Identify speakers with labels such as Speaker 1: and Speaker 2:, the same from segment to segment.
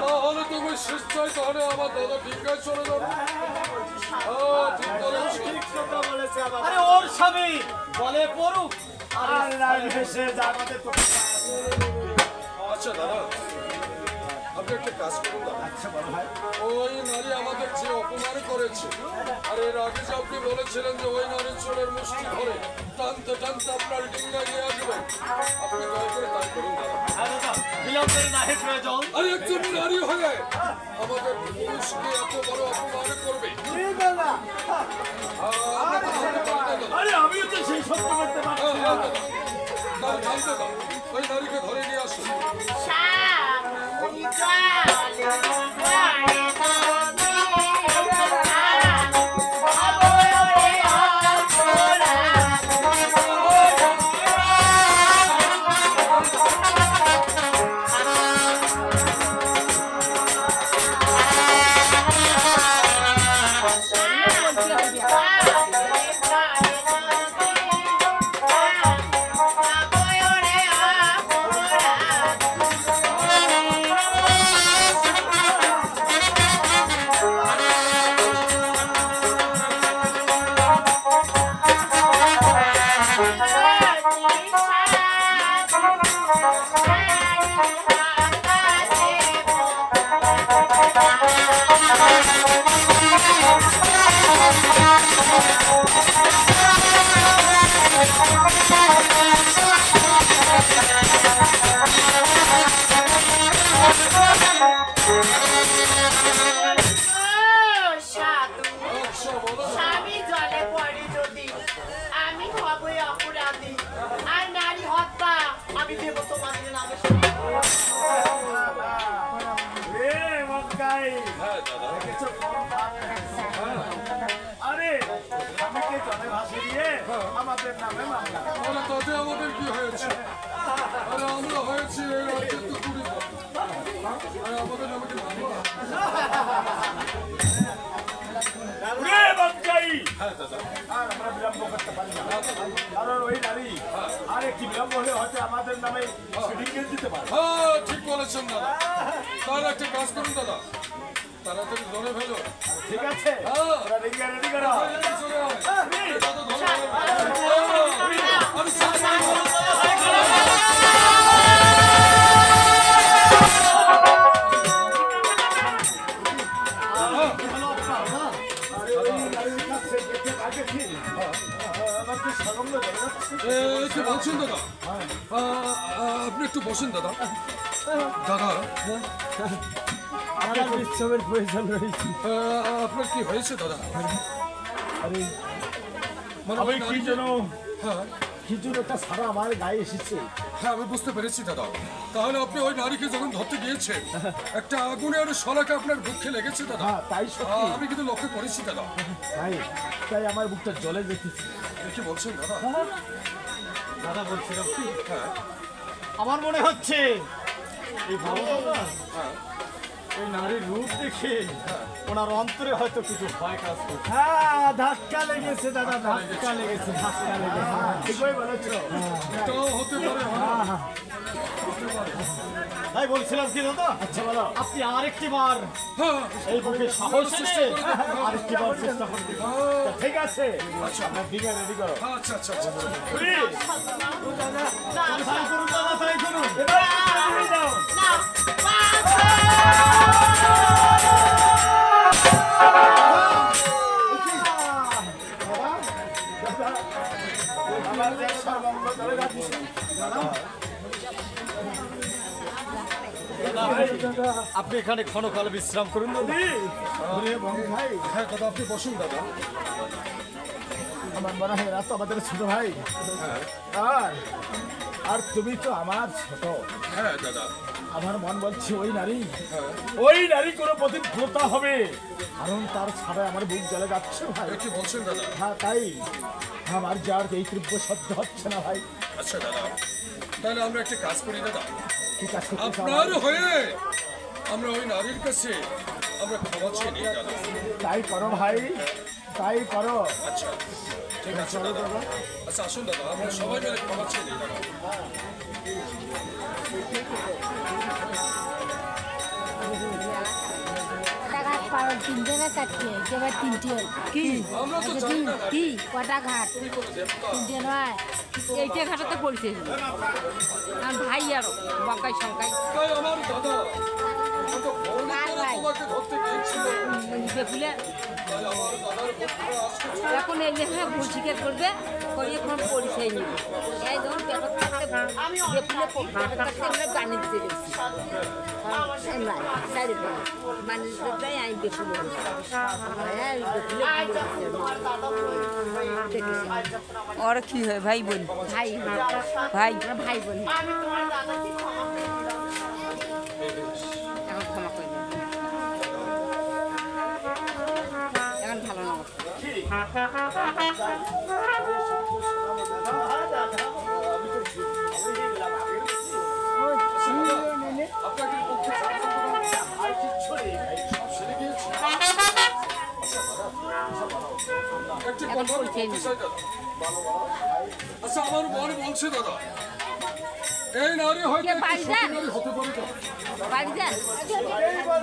Speaker 1: তাহলে তুমি নিশ্চয় তাহলে আমার দাদা ভিক্ষায় চলে যাবে। ঠিক বলেছি।
Speaker 2: আরে ওর স্বামী বলে পড়ুক আর ভেসে যাবে।
Speaker 1: আচ্ছা দাদা, আপনি একটা কাজ করুন দাদা।
Speaker 2: আচ্ছা বড় ভাই,
Speaker 1: ওই নারী আমাদের যে অপমান করেছে, আর এর আগে যে আপনি বলেছিলেন যে ওই নারীর চোরের মুষ্টি ধরে টানতে টানতে আপনার ডিঙ্গায় নিয়ে আসবেন, আপনি দয়া করে তাই করুন দাদা।
Speaker 2: বিলম্বের নাহি প্রয়োজন।
Speaker 1: আর একজন নারী হয়ে আমাদের পুরুষকে এত বড় অপমান করবে,
Speaker 2: আরে আমিও তো সেই সত্য করতে পারছি না।
Speaker 1: তার জানতে দাও, ওই নারীকে ধরে নিয়ে আসুন। আমাদের কি হয়েছে? আরে আমরা হয়েছি এই রাজ্যের তো কুড়ি, আরে আমাদের নামে কি
Speaker 2: আমাদের নামে দিতে পারে।
Speaker 1: ঠিক বলেছেন দাদা। তাহলে একটা কাজ করুন দাদা, তাড়াতাড়ি ধরে ফেলো।
Speaker 2: ঠিক আছে, রেডি করো।
Speaker 1: কি বলছেন দাদা? আপনি একটু বসেন দাদা। দাদা
Speaker 2: আমার বিশ্রামের প্রয়োজন রয়েছে।
Speaker 1: আপনার কি হয়েছে দাদা?
Speaker 2: আরে আমি কি যেন একটা সারা আমার গায়ে এসেছে।
Speaker 1: হ্যাঁ আমি বুঝতে পেরেছি দাদা। তাহলে আপনি ওই নারীকে যখন ধরতে গিয়েছেন একটা আগুনের শলাকা আপনার বুকে লেগেছে দাদা।
Speaker 2: তাই সত্যি
Speaker 1: আমি কিন্তু লক্ষ্য করেছি দাদা।
Speaker 2: তাই আমার বুকটা জলে যেতেছে।
Speaker 1: কি বলছেন দাদা?
Speaker 2: দাদা বলছিলাম কি, আমার মনে হচ্ছে এই এই নারীর রূপ দেখে ওনার অন্তরে হয়তো কিছু ভয় কাজ করছে। হ্যাঁ ধাক্কা লেগেছে দাদা, ধাক্কা লেগেছে। ঠিকই বলেছ,
Speaker 1: এটাও হতে পারে।
Speaker 2: তাই বলছিলাম কি দাদা। আচ্ছা বলো, আপনি আরেকটি বার এই বুকে সাহস এসে আরেকটি বার চেষ্টা করবেন। ঠিক আছে, আচ্ছা আপনার দিকে রেডি করো।
Speaker 1: আচ্ছা আচ্ছা আচ্ছা
Speaker 2: তাই করুন দাদা, তাই করুন। এবার যাও না। আপনি এখানে ক্ষণকাল বিশ্রাম করুন ভাই।
Speaker 1: হ্যাঁ দাদা আপনি বসুন দাদা।
Speaker 2: আমার মনে হয় রাত আমাদের ছোট ভাই, আর তুমি তো আমার ছোট।
Speaker 1: হ্যাঁ দাদা,
Speaker 2: আমার মন বলছে ওই নারী কোনো প্রতি ভোতা হবে, কারণ তার ছাড়া আমার বুক জ্বলে যাচ্ছে ভাই।
Speaker 1: কি বলছেন দাদা?
Speaker 2: হ্যাঁ তাই আমার যার এই তীব্র সহ্য হচ্ছে না ভাই।
Speaker 1: আচ্ছা দাদা, তাহলে আমরা একটা কাজ করি দাদা।
Speaker 2: কি কাজ করতে চাও?
Speaker 1: আপনার হয়ে আমরা ওই নারীর কাছে আমরা ক্ষমা চেয়ে নিই দাদা।
Speaker 2: তাই করো ভাই, তাই করো।
Speaker 1: আচ্ছা ঠিক আছে দাদা। আচ্ছা আসুন দাদা, আমরা সবাই মিলে ক্ষমা চেয়ে নিই দাদা।
Speaker 3: পাড়ার তিনটে না চারটে একেবারে তিনটে কি
Speaker 1: আমরা তো জানি না নারী।
Speaker 3: কি কটা ঘাট
Speaker 1: তুমি কোনো দেবতা।
Speaker 3: তিনটে নয়
Speaker 4: এইটা ঘাটাতে পড়ছে আর ভাই আর বকাই শঙ্কাই
Speaker 1: তাই আমার দাদা কত ফোন
Speaker 3: কার
Speaker 1: করে
Speaker 3: ভাই?
Speaker 1: তোমাকে ধরতে গিয়েছিল।
Speaker 4: বেপুলে
Speaker 1: তাই আমার দাদার পুত্র আজকে
Speaker 4: এখন এই লেখা ভুল স্বীকার করবে করে এখন পরিচয় নেবে এই যখন পেটক থাকতে বেপুলে পেটক থাকতে আমরা বাণিজ্যে গেছি বাণিজ্যটাই আমি বেপুলে ওর কি হয় ভাই বোন ভাই ভাই ভাই বোন এখন ক্ষমা করে দেন। এখন ভালো না
Speaker 1: আপনাকে পক্ষে সেরে গিয়েছে। একটি
Speaker 4: এখন
Speaker 1: কথা
Speaker 4: পরিচয়
Speaker 1: বলতে
Speaker 4: নেই।
Speaker 1: চাই দাদা। আচ্ছা আমার মনে বলছে দাদা এই নারী হয়তো
Speaker 4: কে
Speaker 1: একটি
Speaker 4: বাড়ি
Speaker 1: সতী
Speaker 4: যান?
Speaker 1: নারী হতে পারে না।
Speaker 4: বাড়ি যান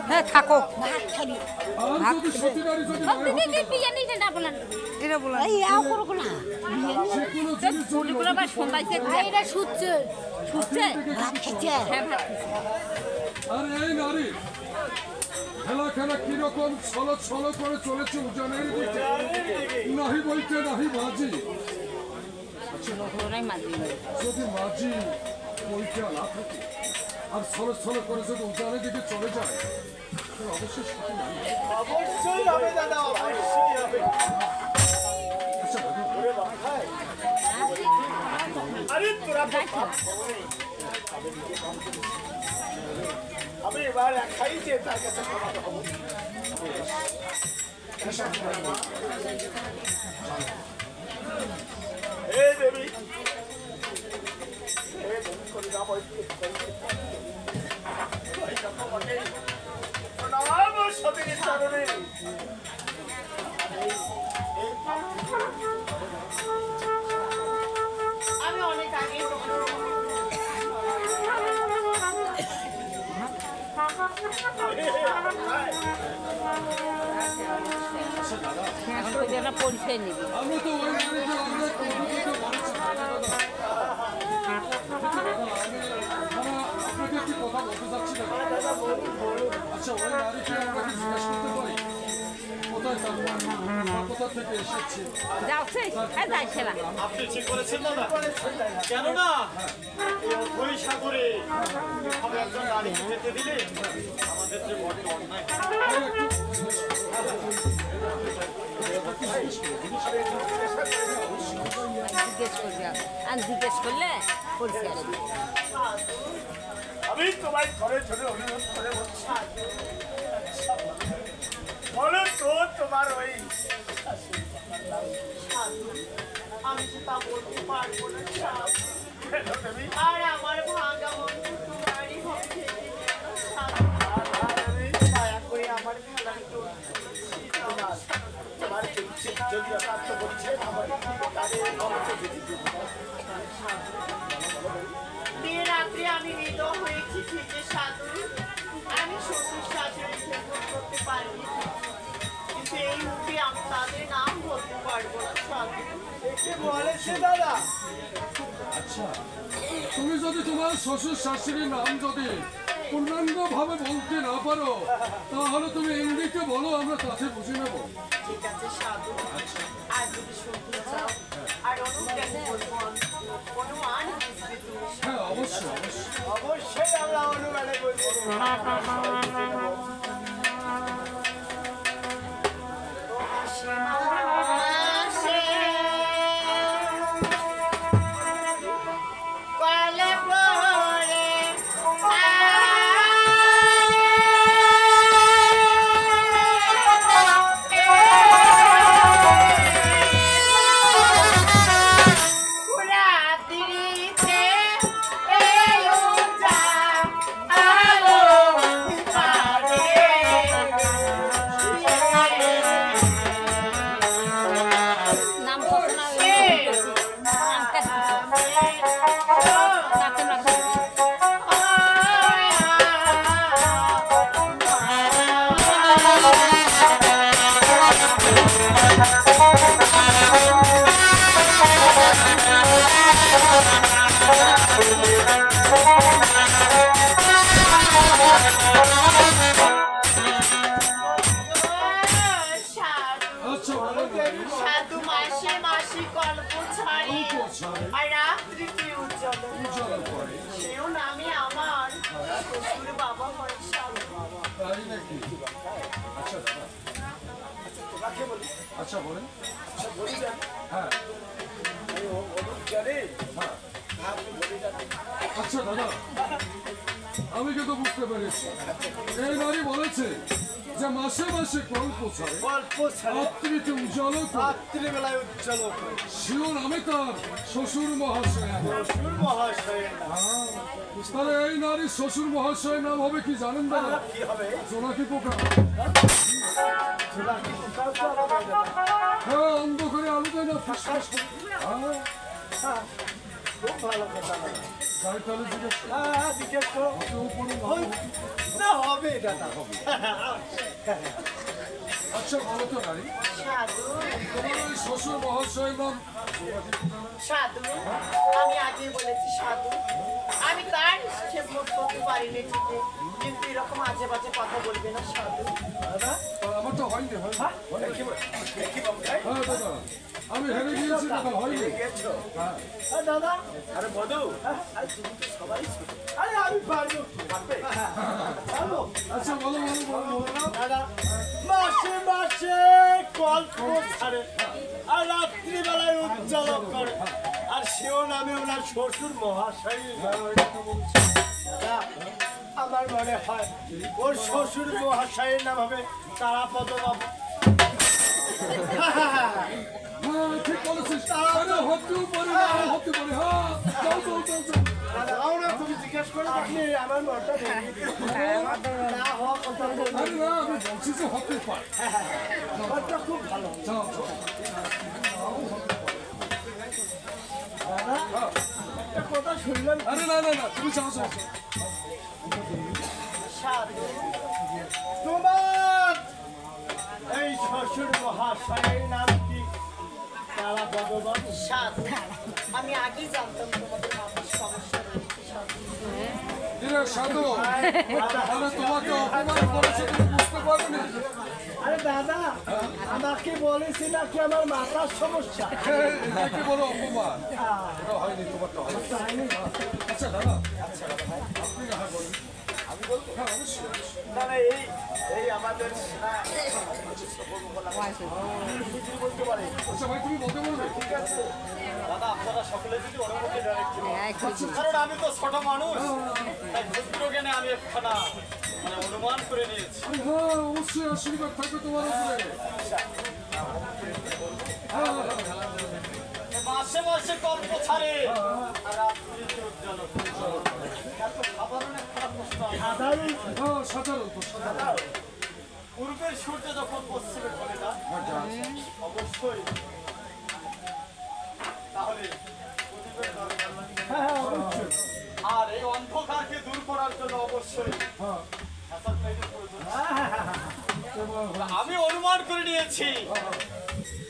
Speaker 4: হ্যাঁ থাকো
Speaker 3: ভাত খাবি
Speaker 1: আর যদি সতী নারী যদি নয় হতে পারে,
Speaker 4: বিরিয়ানি না বলেন এটা বলেন
Speaker 3: এই আও করো না
Speaker 1: যে কোনো জিনিস যদি
Speaker 4: পুলিগুলো আবার সন্ধ্যাইছে
Speaker 3: ভাই এটা শুচ্ছে
Speaker 4: শুচ্ছে
Speaker 3: ভাত খেতে
Speaker 4: হ্যাঁ ভাত
Speaker 1: আর এই নারী খেলা কিরকম ছলো করে চলেছে উজানের দিকে নাহি বলতে নাহি বাজি।
Speaker 4: ওরাই মাঝি
Speaker 1: যদি মাঝি বইটা না থাকে আর ছলো করে যদি উজানের দিকে চলে যায় তাহলে অবশ্যই সতী নারী।
Speaker 2: অবশ্যই হবে দাদা, অবশ্যই হবে।
Speaker 1: আচ্ছা দাদা,
Speaker 2: আরে তোরা তো আমি এবার একাই যে তার কাছে ক্ষমা হবো। হে দেবী, হে বন্ধু করে দাও প্রণাম সতীর চরণে।
Speaker 5: আমি অনেক আগে
Speaker 4: এখন পর্যন্ত পরিচয় নেবে
Speaker 1: আমরা তো ওই নারীকে অনেক অনুভূতিতে বলেছি দাদা। আপনাকে একটি কথা বলতে চাচ্ছি দাদা। আচ্ছা ওই নারীকে আমরা কি জিজ্ঞেস করতে পারি কোথায় তার বাড়ি? বা কোথা থেকে এসেছে?
Speaker 4: যাচ্ছে হ্যাঁ যাচ্ছে না
Speaker 2: আপনি ঠিক করেছেন দাদা, কেননা এই অথই সাগরে আমি একজন নারীকে যেতে দিলে আমাদের যে বড় অন্যায়।
Speaker 4: জিজ্ঞেস করবে আর জিজ্ঞেস করলে পরিচয় নেবে
Speaker 2: আমি তোমার ঘরে চলে অনুরোধ করে বলছি, বলো তো তোমার ওই
Speaker 5: আমি সেটা বলতে পারবো না সাপ।
Speaker 2: দেবী,
Speaker 5: আর আমার ভাঙা মন তোমারই হবে যেতে দিও না সাপ।
Speaker 2: দয়া করে আমার খেলা একটু তোমার যদি একান্ত বলছেন আমার তাদের অবশ্যই যেতে দিন।
Speaker 5: বিয়ের রাত্রে আমি হৃদয় হয়েছি ঠিকই সাধু। আমি শ্বশুর শাশুড়ি খেদমত করতে পারিনি, কিন্তু এই মুখে আমি তাদের নাম বলতে পারবো না সাধু।
Speaker 2: একে বলেছে দাদা,
Speaker 1: আচ্ছা তুমি যদি তোমার শ্বশুর শাশুড়ির নাম যদি পূর্ণাঙ্গ ভাবে বলতে না পারো তাহলে তুমি ইংরেজিতে বলো, আমরা তাতে বুঝে নেব।
Speaker 5: ঠিক আছে সাধু, আর যদি শুনতে চাও আর অনুজ্ঞান বলবো আমি অনুমান বুঝতে তুমি
Speaker 1: হ্যাঁ অবশ্যই
Speaker 2: অবশ্যই আমরা অনুমানে বলবো।
Speaker 5: আলো বাবা হয় সাধু।
Speaker 1: তাই নাকি? আচ্ছা দাদা, আচ্ছা বলেন। হ্যাঁ হ্যাঁ। আচ্ছা দাদা, আমি কিন্তু বুঝতে পেরেছি এই নারী বলেছে যে মাসে মাসে কল্প ছাড়ে
Speaker 2: গল্প ছাড়ে
Speaker 1: রাত্রিতে উজালো করে
Speaker 2: রাত্রিবেলায় উজ্জ্বল করে
Speaker 1: শিও নামে তার শ্বশুর মহাশয়।
Speaker 2: শ্বশুর মহাশয়ের নাম।
Speaker 1: তাহলে এই নারী শ্বশুর মহাশয়ের নাম হবে কি জানেন দাদা?
Speaker 2: কি হবে?
Speaker 1: জোনাকি পোকা।
Speaker 2: জোনাকি পোকাও তো আমাদের জানা।
Speaker 1: হ্যাঁ, অন্ধকারে আলু দেয় না ফুসফুস করে। হ্যাঁ,
Speaker 2: খুব ভালো কথা বলে।
Speaker 1: তাই তাহলে জিজ্ঞেস করো।
Speaker 2: হ্যাঁ, জিজ্ঞেস করো।
Speaker 1: কেউ কোনো নাম
Speaker 2: ওই, না হবে দাদা হবে।
Speaker 1: আচ্ছা বলো তো নারী,
Speaker 5: সাধু
Speaker 1: তোমার ওই শ্বশুর মহাশয়ের নাম
Speaker 5: সাধু আমি আগে বলেছি সাধু, আমি তার খেদমত করতে পারিনি ঠিকই, কিন্তু এরকম আজে বাজে কথা বলবে না সাধু।
Speaker 2: দাদা,
Speaker 1: আমার তো হয়নি। হয়নি।
Speaker 2: কি বাবু ভাই?
Speaker 1: হ্যাঁ দাদা, আমি হেরে গিয়েছি দাদা, হয়নি।
Speaker 2: গেছো?
Speaker 1: হ্যাঁ
Speaker 2: হ্যাঁ, দাদা, আরে বধু, আরে তুমি তো সবাই ছোট। আরে আমি পারবো, পারবে? পারবো।
Speaker 1: আচ্ছা বলো বলো বলো বলো।
Speaker 2: দাদা, মাসে মাসে গল্প ছাড়ে আর রাত্রিবেলায় উজ্জ্বল করে, আর সেও নামে ওনার শ্বশুর মহাশয়। দাদা, আমার মনে হয় ওর শ্বশুর মহাশয়ের নাম হবে তারাপদ বাবু।
Speaker 1: হ্যাঁ ঠিক বলেছিস। আরে হতেও পারে না, হতে পারে। হ্যাঁ যাও যাও যাও যাও।
Speaker 2: দাও না, তুমি জিজ্ঞেস করে দেখলে আমার মনটা ভেঙে দিল। না হওয়া কথা বলবো।
Speaker 1: আরে না, আমি বলছি যে হতে পারে।
Speaker 2: ব্যাপারটা খুব ভালো।
Speaker 1: যাও যাও।
Speaker 2: দাদা, একটা কথা শুনলাম।
Speaker 1: আরে না না না, তুমি যাও যাও যাও।
Speaker 5: সাধু
Speaker 2: তোমার এই শ্বশুর মহাশয়ের নাম কি? তারা ভগবান।
Speaker 5: সাধু আমি আগেই জানতাম তোমাদের মাথার সমস্যা রয়েছে সাধু।
Speaker 1: এরা সাধু, আরে তোমাকে অপমান করেছে তুমি বুঝতে পারোনি।
Speaker 2: আরে দাদা, আমাকে বলেছি নাকি আমার মাথার সমস্যা?
Speaker 1: এটা কি বলো অপমান? এটা হয়নি, তোমারটা হয়নি। আচ্ছা দাদা, আপনি না হয় বলুন। আমি বলবো? হ্যাঁ অবশ্যই অবশ্যই।
Speaker 2: দাদা, এই আমাদের বলতে পারে।
Speaker 1: আচ্ছা ভাই তুমি বলতে বলবে?
Speaker 2: ঠিক আছে দাদা, আপনারা সকলে যদি অনুমতি দেন একটু। কারণ আমি তো ছোট মানুষ, তাই ক্ষুদ্র জ্ঞানে আমি একখানা অনুমান করে নিয়েছি।
Speaker 1: হ্যাঁ অবশ্যই আশীর্বাদ থাকবে তোমার উপরে।
Speaker 2: মাসে মাসে গল্প ছাড়ে আর রাত্রিতে উজ্জ্বল করে। এত সাধারণ একটা প্রশ্ন।
Speaker 1: হ্যাঁ সাধারণ তো সাধারণ।
Speaker 2: পূর্বের সূর্য যখন পশ্চিমে ঢলে যায়, অবশ্যই তাহলে প্রদীপের দরকার লাগে। আর এই অন্ধকারকে দূর করার জন্য অবশ্যই হাসান ভাইয়ের প্রয়োজন। আমি অনুমান করে নিয়েছি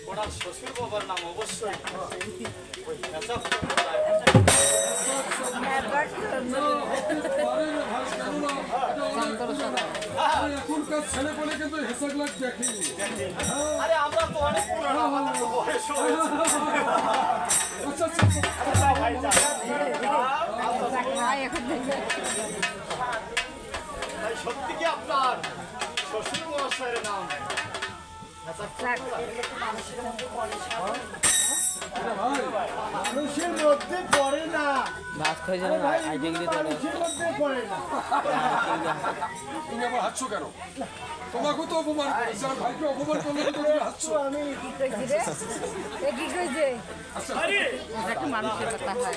Speaker 2: ওনার শ্বশুর বাবার নাম অবশ্যই ওই হেসাব সম্প্রদায়।
Speaker 1: এখনকার ছেলে বলে কিন্তু হেসাগুলাক দেখেনি।
Speaker 2: আরে আমরা তো অনেক পুরানো, আমাদের তো বয়স হয়েছে।
Speaker 1: আচ্ছা আচ্ছা আচ্ছা।
Speaker 2: ভাই যা। ভাই সত্যি কি আপনার শ্বশুর মহাশয়ের নাম মানুষের মধ্যে পড়ে না? মানুষের মধ্যে পড়ে না।
Speaker 1: তুমি আবার হাঁটছো কেন? তোমাকে তো অপমান করেছে, আর ভাইকে অপমান করলে তো তুমি হাঁটছো।
Speaker 2: আমি
Speaker 4: কি কইছে?
Speaker 1: আচ্ছা
Speaker 4: মানুষের কথা হয়।